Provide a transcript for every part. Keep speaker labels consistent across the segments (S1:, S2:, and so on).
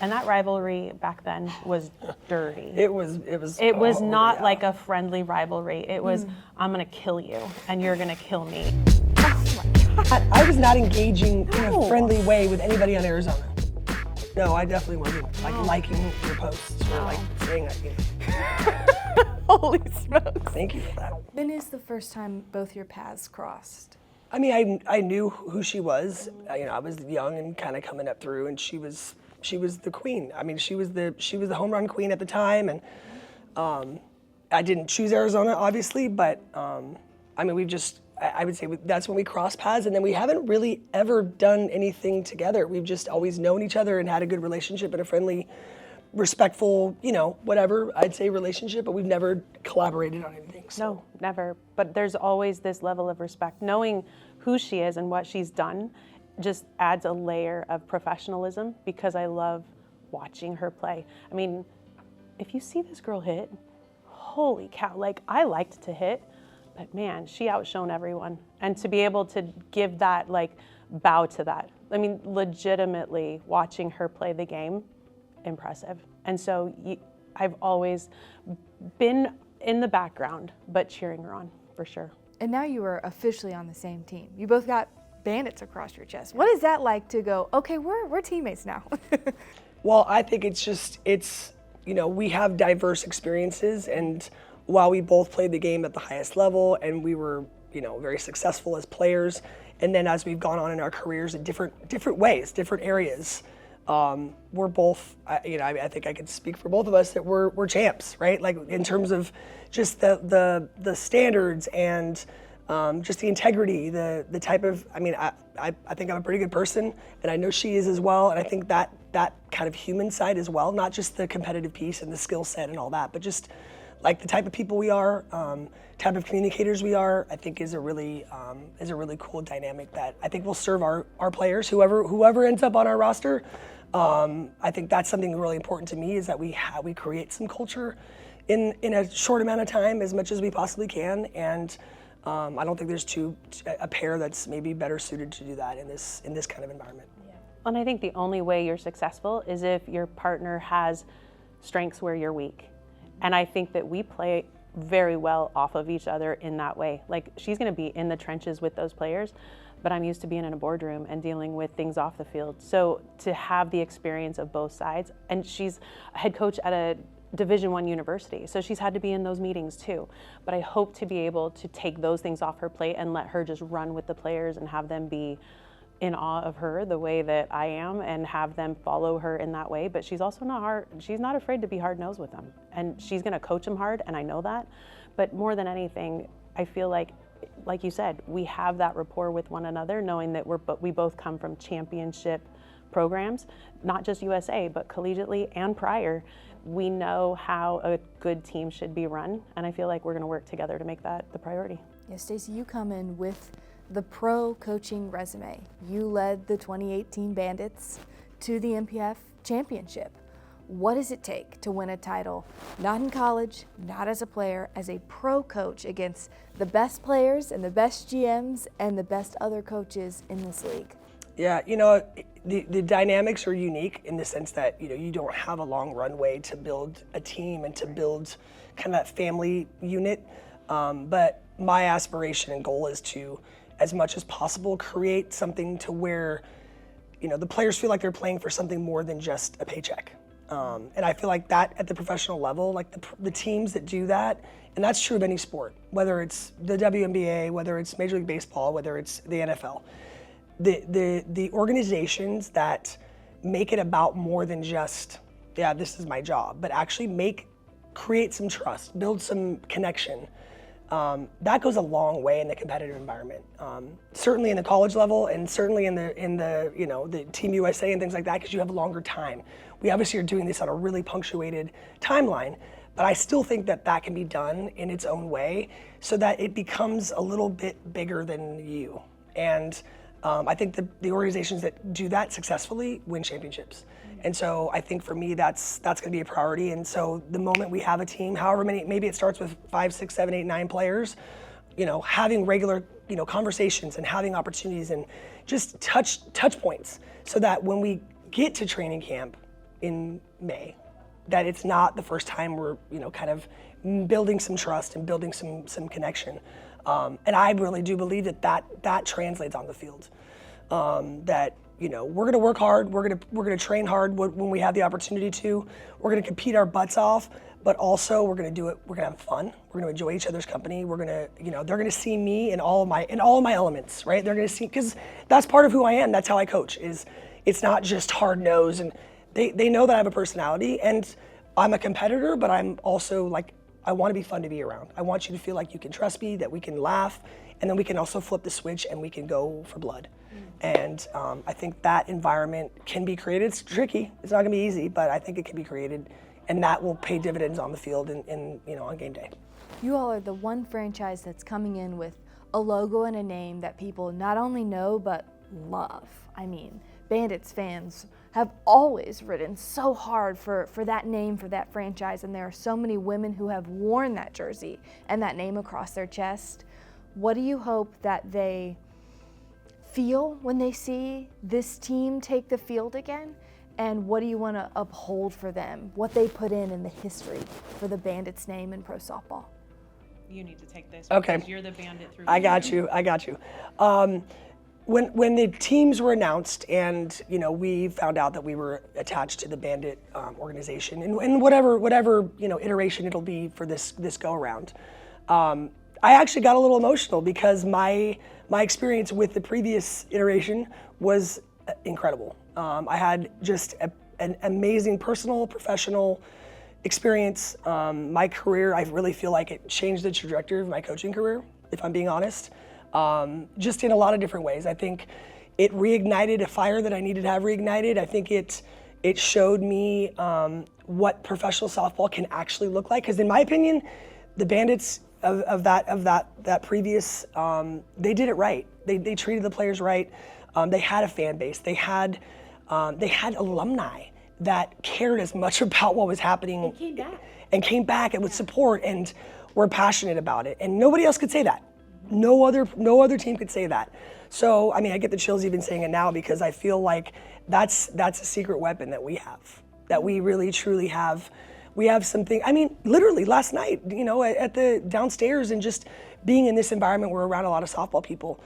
S1: And that rivalry back then was dirty.
S2: It was
S1: not
S2: yeah.
S1: like a friendly rivalry. It was, I'm gonna kill you and you're gonna kill me.
S2: I was not engaging in a friendly way with anybody on Arizona. No, I definitely wasn't like liking your posts or like saying that, you know.
S1: Holy smokes.
S2: Thank you for that.
S3: When is the first time both your paths crossed?
S2: I mean, I knew who she was. You know, I was young and kind of coming up through, and she was the queen. I mean, she was the home run queen at the time, and I didn't choose Arizona, obviously, but I mean, I would say that's when we crossed paths, and then we haven't really ever done anything together. We've just always known each other and had a good relationship and a friendly, respectful, you know, whatever, I'd say relationship, but we've never collaborated on anything. So.
S1: No, never. But there's always this level of respect. Knowing who she is and what she's done just adds a layer of professionalism because I love watching her play. I mean, if you see this girl hit, holy cow, like I liked to hit, but man, she outshone everyone. And to be able to give that, like, bow to that. I mean, legitimately watching her play the game, impressive. And so I've always been in the background, but cheering her on, for sure.
S3: And now you are officially on the same team. You both got Bandits across your chest. What is that like to go, okay, we're teammates now?
S2: Well, I think it's, you know, we have diverse experiences, and while we both played the game at the highest level and we were, you know, very successful as players, and then as we've gone on in our careers in different ways, different areas, we're both, you know, I think I could speak for both of us that we're champs, right? Like in terms of just the standards and just the integrity, the type of, I mean, I think I'm a pretty good person, and I know she is as well, and I think that kind of human side as well, not just the competitive piece and the skill set and all that, but just like the type of people we are, type of communicators we are, I think is a really cool dynamic that I think will serve our players, whoever ends up on our roster. I think that's something really important to me, is that we create some culture in a short amount of time as much as we possibly can, and I don't think there's a pair that's maybe better suited to do that in this kind of environment.
S1: Yeah. And I think the only way you're successful is if your partner has strengths where you're weak. And I think that we play very well off of each other in that way. Like, she's gonna be in the trenches with those players, but I'm used to being in a boardroom and dealing with things off the field. So to have the experience of both sides, and she's a head coach at a Division I university, so she's had to be in those meetings too. But I hope to be able to take those things off her plate and let her just run with the players and have them be in awe of her the way that I am, and have them follow her in that way. But she's also she's not afraid to be hard-nosed with them, and she's gonna coach them hard, and I know that. But more than anything, I feel like you said, we have that rapport with one another, knowing that we both come from championship programs, not just USA, but collegiately and prior. We know how a good team should be run, and I feel like we're gonna work together to make that the priority.
S3: Yeah, Stacey, you come in with the pro coaching resume. You led the 2018 Bandits to the MPF championship. What does it take to win a title, not in college, not as a player, as a pro coach against the best players and the best GMs and the best other coaches in this league?
S2: Yeah, you know, the dynamics are unique in the sense that, you know, you don't have a long runway to build a team and to build kind of that family unit. But my aspiration and goal is to, as much as possible, create something to where, you know, the players feel like they're playing for something more than just a paycheck. And I feel like that at the professional level, like the teams that do that, and that's true of any sport, whether it's the WNBA, whether it's Major League Baseball, whether it's the NFL, the organizations that make it about more than just, yeah, this is my job, but actually create some trust, build some connection. That goes a long way in the competitive environment. Certainly in the college level, and certainly in the you know, the Team USA and things like that, because you have a longer time. We obviously are doing this on a really punctuated timeline, but I still think that can be done in its own way so that it becomes a little bit bigger than you. And I think the organizations that do that successfully win championships. And so I think for me, that's gonna be a priority. And so the moment we have a team, however many, maybe it starts with 5, 6, 7, 8, 9 players, you know, having regular, you know, conversations and having opportunities and just touch points, so that when we get to training camp, in May. That it's not the first time we're, kind of building some trust and building some connection. And I really do believe that translates on the field. That, we're gonna work hard, we're gonna train hard when we have the opportunity to. We're gonna compete our butts off, but also we're gonna do it, we're gonna have fun, we're gonna enjoy each other's company, we're gonna, they're gonna see me in all of my elements, right? They're gonna see, because that's part of who I am, that's how I coach, it's not just hard nose, and they know that I have a personality, and I'm a competitor, but I'm also like, I want to be fun to be around. I want you to feel like you can trust me, that we can laugh, and then we can also flip the switch and we can go for blood. And I think that environment can be created. It's tricky. It's not going to be easy, but I think it can be created, and that will pay dividends on the field and on game day.
S3: You all are the one franchise that's coming in with a logo and a name that people not only know but love. I mean, Bandits fans have always ridden so hard for that name, for that franchise, and there are so many women who have worn that jersey and that name across their chest. What do you hope that they feel when they see this team take the field again? And what do you want to uphold for them, what they put in the history for the Bandits name in pro softball?
S1: You need to take this
S2: okay.
S1: Because you're the Bandit through.
S2: I got you. When the teams were announced and we found out that we were attached to the Bandit organization and whatever iteration it'll be for this go around, I actually got a little emotional because my experience with the previous iteration was incredible. I had just an amazing personal, professional experience. My career, I really feel like it changed the trajectory of my coaching career, if I'm being honest. Just in a lot of different ways. I think it reignited a fire that I needed to have reignited. I think it showed me what professional softball can actually look like. Because in my opinion, the Bandits of that previous, they did it right. They treated the players right. They had a fan base. They had alumni that cared as much about what was happening and came back and with support and were passionate about it. And nobody else could say that. No other team could say that. So, I mean, I get the chills even saying it now because I feel like that's a secret weapon that we have, that we really truly have. We have something, I mean, literally last night, at the downstairs and just being in this environment, we're around a lot of softball people.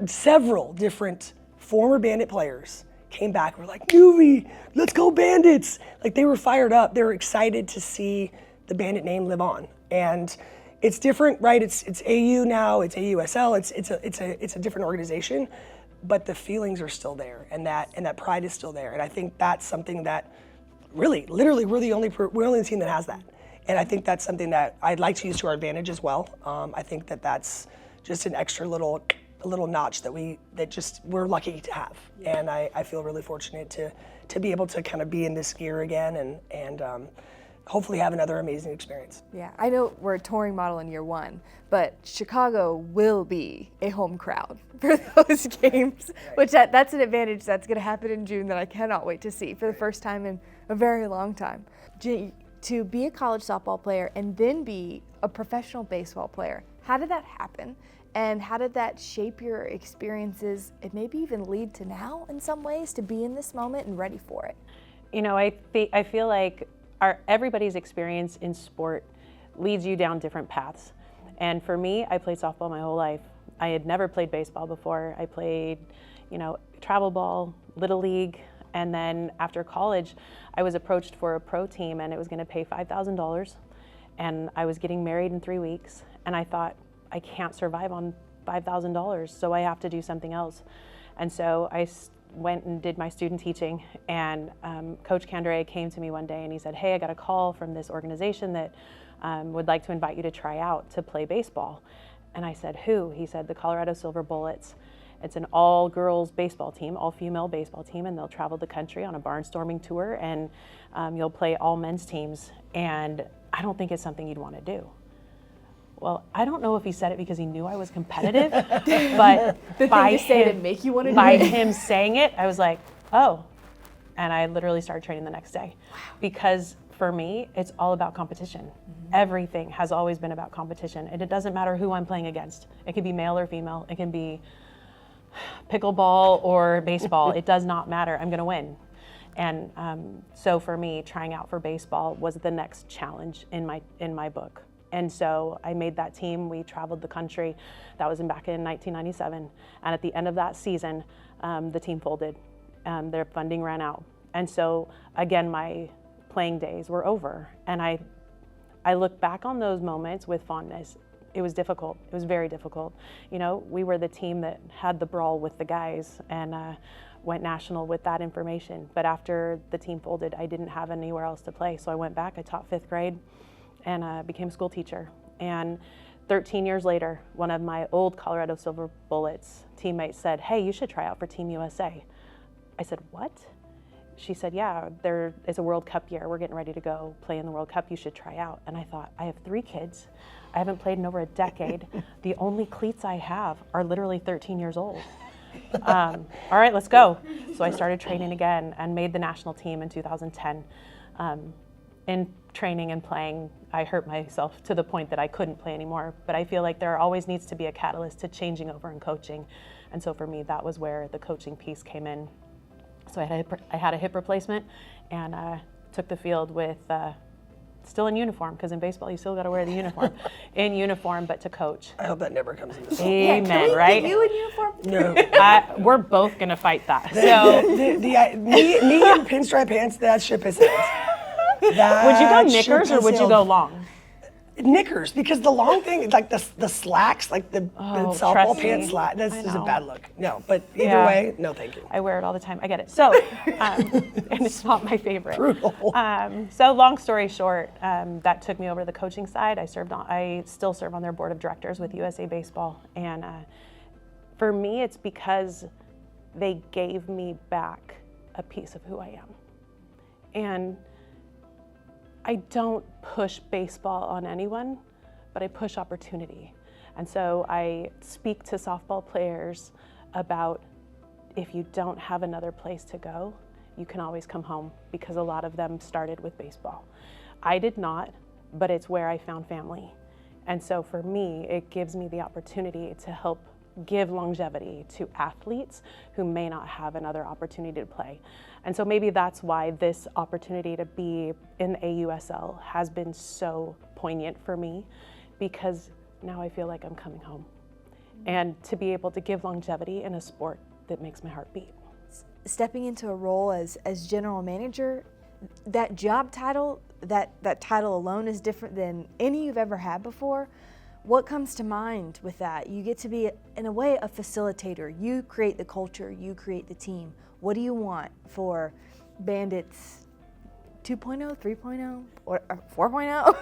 S2: Several different former Bandit players came back and were like, Nuvie, let's go Bandits. Like they were fired up. They were excited to see the Bandit name live on. And it's different, right? It's AU now, it's AUSL, it's a different organization, but the feelings are still there, and that pride is still there. And I think that's something that really, literally, we're the only team that has that. And I think that's something that I'd like to use to our advantage as well. I think that's just an extra little notch that we're lucky to have. And I feel really fortunate to be able to kind of be in this gear again and hopefully have another amazing experience.
S3: Yeah, I know we're a touring model in year one, but Chicago will be a home crowd for those games, right. Which that's an advantage that's going to happen in June that I cannot wait to see for the first time in a very long time. To be a college softball player and then be a professional baseball player, how did that happen? And how did that shape your experiences and maybe even lead to now in some ways to be in this moment and ready for it?
S1: I feel like everybody's experience in sport leads you down different paths. And for me, I played softball my whole life. I had never played baseball before. I played, travel ball, little league, and then after college, I was approached for a pro team and it was gonna pay $5,000. And I was getting married in 3 weeks. And I thought, I can't survive on $5,000, so I have to do something else. And so I went and did my student teaching, and Coach Candere came to me one day and he said, hey, I got a call from this organization that would like to invite you to try out to play baseball. And I said, who? He said, the Colorado Silver Bullets. It's an all-girls baseball team, all-female baseball team, and they'll travel the country on a barnstorming tour, and you'll play all men's teams, and I don't think it's something you'd want to do. Well, I don't know if he said it because he knew I was competitive, but by him saying it, I was like, oh. And I literally started training the next day. Wow. Because for me, it's all about competition. Mm-hmm. Everything has always been about competition. And it doesn't matter who I'm playing against. It can be male or female. It can be pickleball or baseball. It does not matter. I'm going to win. And so for me, trying out for baseball was the next challenge in my book. And so I made that team. We traveled the country. That was back in 1997. And at the end of that season, the team folded. Their funding ran out. And so again, my playing days were over. And I look back on those moments with fondness. It was difficult. It was very difficult. You know, we were the team that had the brawl with the guys and went national with that information. But after the team folded, I didn't have anywhere else to play. So I went back, I taught 5th grade and became a school teacher. And 13 years later, one of my old Colorado Silver Bullets teammates said, "Hey, you should try out for Team USA." I said, "What?" She said, "Yeah, there is a World Cup year. We're getting ready to go play in the World Cup. You should try out." And I thought, I have 3 kids. I haven't played in over a decade. The only cleats I have are literally 13 years old. All right, let's go. So I started training again and made the national team in 2010. In training and playing, I hurt myself to the point that I couldn't play anymore. But I feel like there always needs to be a catalyst to changing over and coaching. And so for me, that was where the coaching piece came in. So I had a hip replacement and took the field with still in uniform, because in baseball you still got to wear the uniform, in uniform, but to coach.
S2: I hope that never comes into play.
S1: Amen,
S3: can we
S1: right?
S3: get you in uniform?
S2: No.
S1: We're both going to fight that. So
S2: me in pinstripe pants, that ship has sailed.
S1: would you go knickers or would you go long?
S2: Knickers, because the long thing, like the slacks, like the softball
S1: trust
S2: pants
S1: me.
S2: slack, that's
S1: I
S2: just a
S1: know.
S2: bad look. No, but either
S1: Yeah.
S2: way, no thank you.
S1: I wear it all the time. I get it. So, and it's not my favorite.
S2: Brutal.
S1: So long story short, that took me over to the coaching side. I still serve on their board of directors with USA Baseball. And for me, it's because they gave me back a piece of who I am. And I don't push baseball on anyone, but I push opportunity. And so I speak to softball players about, if you don't have another place to go, you can always come home, because a lot of them started with baseball. I did not, but it's where I found family. And so for me, it gives me the opportunity to help give longevity to athletes who may not have another opportunity to play. And so maybe that's why this opportunity to be in the AUSL has been so poignant for me, because now I feel like I'm coming home. And to be able to give longevity in a sport that makes my heart beat.
S3: Stepping into a role as general manager, that job title, that title alone is different than any you've ever had before. What comes to mind with that? You get to be, in a way, a facilitator. You create the culture, you create the team. What do you want for Bandits 2.0, 3.0, or 4.0?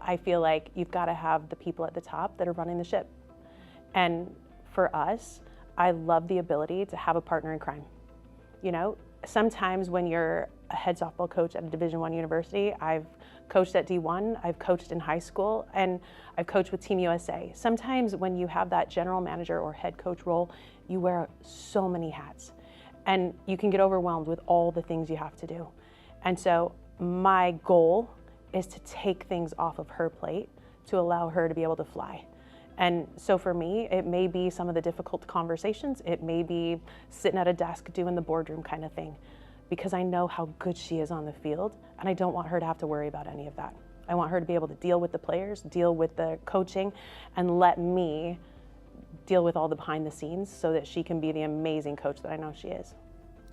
S1: I feel like you've got to have the people at the top that are running the ship. And for us, I love the ability to have a partner in crime. You know, sometimes when you're a head softball coach at a Division I university, I've coached at D1, I've coached in high school, and I've coached with Team USA. Sometimes when you have that general manager or head coach role, you wear so many hats, and you can get overwhelmed with all the things you have to do. And so my goal is to take things off of her plate to allow her to be able to fly. And so for me, it may be some of the difficult conversations, it may be sitting at a desk doing the boardroom kind of thing, because I know how good she is on the field, and I don't want her to have to worry about any of that. I want her to be able to deal with the players, deal with the coaching, and let me deal with all the behind the scenes so that she can be the amazing coach that I know she is.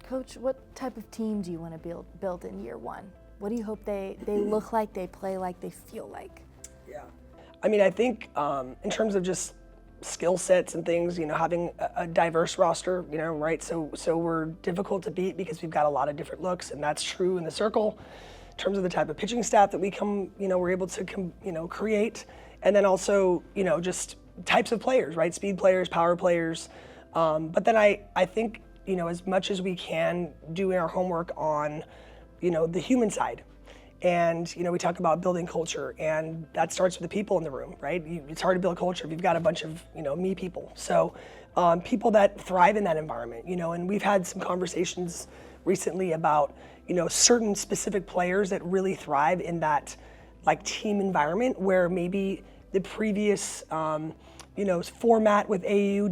S3: Coach, what type of team do you want to build in year one? What do you hope they look like, they play like, they feel like?
S2: Yeah. I mean, I think in terms of just skill sets and things, you know, having a diverse roster, you know, right? So we're difficult to beat because we've got a lot of different looks, and that's true in the circle. In terms of the type of pitching staff that we're able to, create, and then also, you know, just types of players, right? Speed players, power players. But then I think, you know, as much as we can, doing our homework on, you know, the human side. And, you know, we talk about building culture, and that starts with the people in the room, right? It's hard to build culture if you've got a bunch of, you know, me people. So people that thrive in that environment, you know, and we've had some conversations recently about, you know, certain specific players that really thrive in that, like, team environment where maybe the previous, you know, format with AU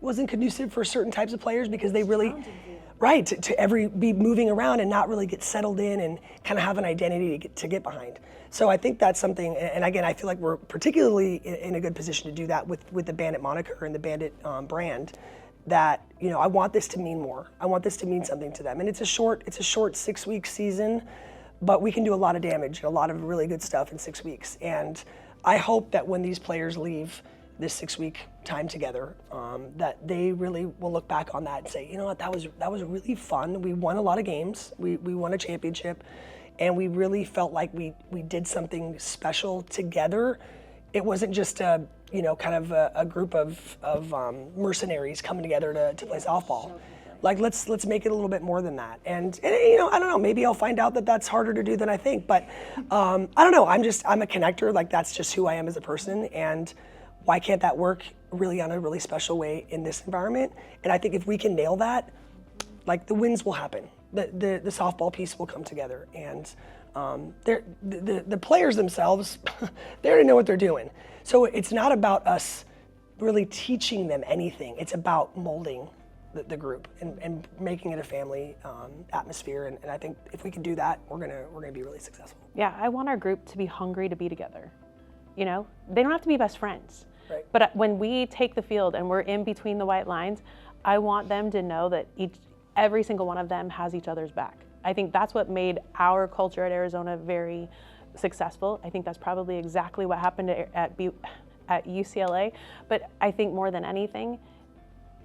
S2: wasn't conducive for certain types of players because they really, Right, to be moving around and not really get settled in and kind of have an identity to get behind. So I think that's something, and again, I feel like we're particularly in a good position to do that with the Bandit moniker and the Bandit brand, that, you know, I want this to mean more. I want this to mean something to them. And it's a short 6-week season, but we can do a lot of damage, a lot of really good stuff in 6 weeks. And I hope that when these players leave this 6-week time together, that they really will look back on that and say, you know what, that was really fun. We won a lot of games. We won a championship, and we really felt like we did something special together. It wasn't just a, you know, kind of a group of mercenaries coming together to play softball. Like, let's make it a little bit more than that. And you know, I don't know, maybe I'll find out that that's harder to do than I think, but I don't know, I'm a connector. Like, that's just who I am as a person, and why can't that work really on a really special way in this environment? And I think if we can nail that, like, the wins will happen. The softball piece will come together, and the players themselves, they already know what they're doing. So it's not about us really teaching them anything. It's about molding the group and making it a family atmosphere. And I think if we can do that, we're gonna be really successful.
S1: Yeah, I want our group to be hungry to be together. You know, they don't have to be best friends.
S2: Right.
S1: But when we take the field and we're in between the white lines, I want them to know that every single one of them has each other's back. I think that's what made our culture at Arizona very successful. I think that's probably exactly what happened at UCLA. But I think more than anything,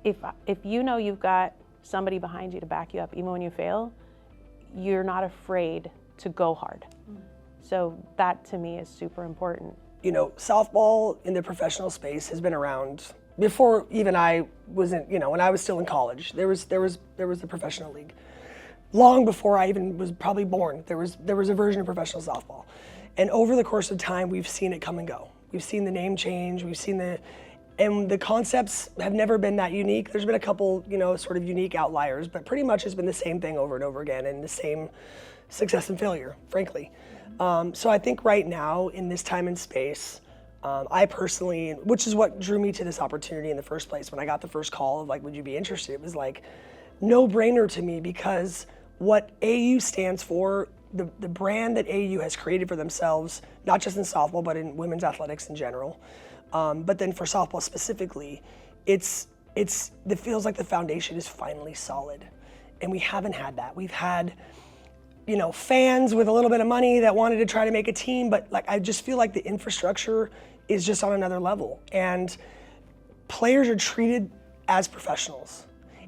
S1: if you know you've got somebody behind you to back you up, even when you fail, you're not afraid to go hard. So that to me is super important.
S2: You know, softball in the professional space has been around before even I was in, you know, when I was still in college. There was the professional league. Long before I even was probably born, there was a version of professional softball. And over the course of time, we've seen it come and go. We've seen the name change, and the concepts have never been that unique. There's been a couple, you know, sort of unique outliers, but pretty much it's been the same thing over and over again, and the same success and failure, frankly. So I think right now, in this time and space, I personally, which is what drew me to this opportunity in the first place, when I got the first call of like, would you be interested? It was like, no brainer to me, because what AU stands for, the brand that AU has created for themselves, not just in softball, but in women's athletics in general, but then for softball specifically, it feels like the foundation is finally solid. And we haven't had that. We've had, you know, fans with a little bit of money that wanted to try to make a team, but like, I just feel like the infrastructure is just on another level, and players are treated as professionals,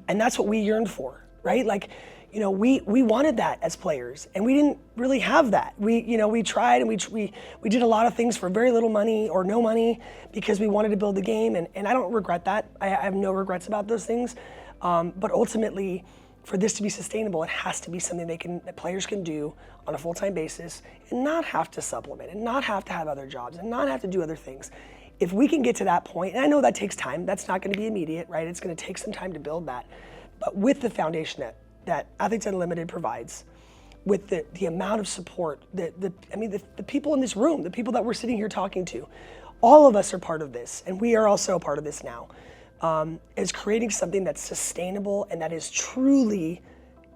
S2: and that's what we yearned for, right? Like, you know, we wanted that as players, and we didn't really have that. We tried, and we did a lot of things for very little money or no money because we wanted to build the game, and I don't regret that. I have no regrets about those things, but ultimately, for this to be sustainable, it has to be something that players can do on a full-time basis and not have to supplement and not have to have other jobs and not have to do other things. If we can get to that point, and I know that takes time, that's not going to be immediate, right? It's going to take some time to build that. But with the foundation that Athletes Unlimited provides, with the amount of support, the people in this room, the people that we're sitting here talking to, all of us are part of this, and we are also a part of this now. Is creating something that's sustainable and that is truly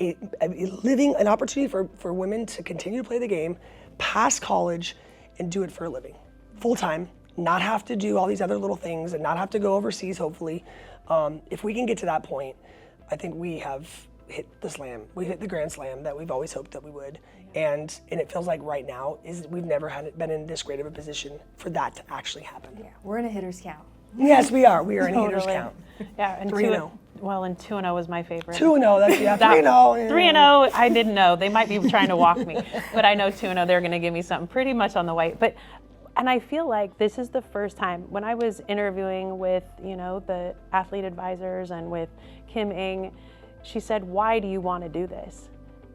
S2: an opportunity for women to continue to play the game past college and do it for a living, full time, not have to do all these other little things and not have to go overseas, hopefully. If we can get to that point, I think we have hit the slam. We hit the grand slam that we've always hoped that we would. And it feels like right now we've never been in this great of a position for that to actually happen.
S3: Yeah, we're in a hitter's count.
S2: Yes, we are. We are in a hitter's count.
S1: Yeah, and
S2: 3-0.
S1: Well, and 2-0 was my favorite.
S2: 2-0, that's, yeah, 3-0.
S1: 3-0, I didn't know. They might be trying to walk me, but I know 2-0, they're going to give me something pretty much on the white. And I feel like this is the first time, when I was interviewing with, you know, the athlete advisors and with Kim Ng, she said, why do you want to do this?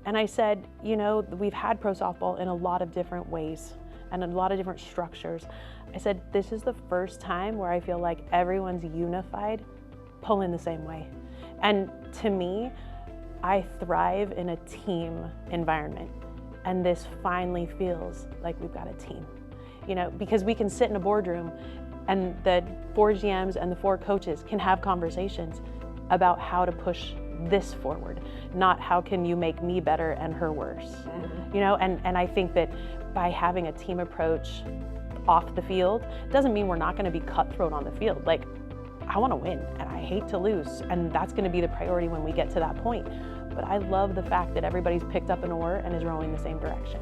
S1: And I said, you know, we've had pro softball in a lot of different ways and a lot of different structures. I said, this is the first time where I feel like everyone's unified, pulling the same way. And to me, I thrive in a team environment. And this finally feels like we've got a team. You know, because we can sit in a boardroom and the 4 GMs and the 4 coaches can have conversations about how to push this forward, not how can you make me better and her worse. You know, and I think that by having a team approach off the field doesn't mean we're not going to be cutthroat on the field. Like, I want to win and I hate to lose, and that's going to be the priority when we get to that point. But I love the fact that everybody's picked up an oar and is rowing the same direction.